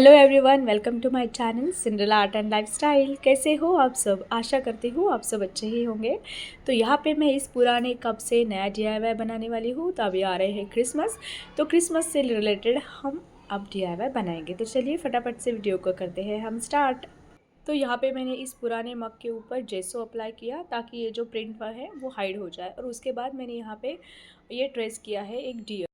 Hello everyone, welcome to my channel Cinderella art and lifestyle. कैसे हो आप सब? आशा करती हूँ आप सब अच्छे ही होंगे। तो यहाँ पे मैं इस पुराने कप से नया DIY बनाने वाली हूँ। तो अभी आ रहे हैं क्रिसमस, तो क्रिसमस से रिलेटेड हम अब DIY बनाएंगे। तो चलिए फटाफट से वीडियो को करते हैं हम स्टार्ट। तो यहाँ पे मैंने इस पुराने मग के ऊपर जेसो अप्लाई किया ताकि ये जो प्रिंट है वो हाइड हो जाए। और उसके बाद मैंने यहाँ पे ये ट्रेस किया है एक डियर।